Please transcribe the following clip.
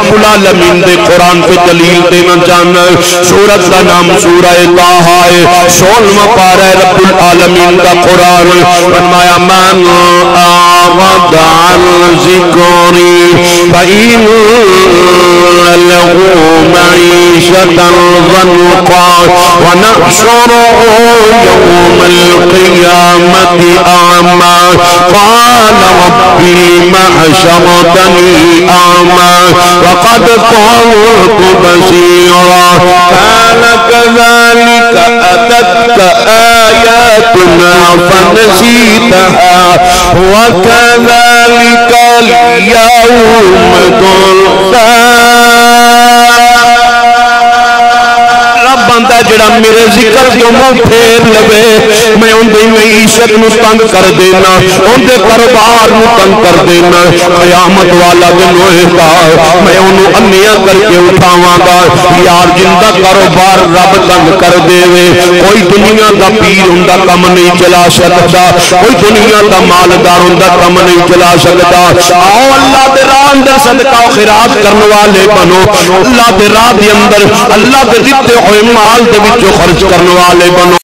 رب العالمین دے قرآن پہ دلیل دینا چاہنا ہے. سورت کا نام سورہ طٰہٰ ہے. 16واں پارہ ہے رب العالمین کا قرآن. فرمایا من أعرض عن ذكري فإن له معيشة ضنكا ونحشره يوم القيامة أعمى قال رب لم حشرتني أعمى وقد كنت بصيرا قال كذلك أتتك آياتنا فنسيتها وكذلك اليوم تنسى. بندہ جڑا میرے ذکر کیوں منہ پھیر لوے میں ان دی معیشت نو تنگ کر دینا, ان دے کاروبار نو تنگ کر دینا. قیامت والا دن ہوئے گا میں انہوں انیا کر کے اٹھاواں گا. یار جندہ کاروبار رب تنگ کر دے وے کوئی دنیا دا پیر ہوندا کم نہیں چلا سکتا, کوئی دنیا دا مالدار ہوندا کم نہیں چلا سکتا. آؤ اللہ دے راہ اندر صدقہ و خیرات کرنے والے بنو. اللہ دے راہ دے اندر اللہ دے دیتے ہوئے مال دے وچوں خرچ کرنے والے بنو.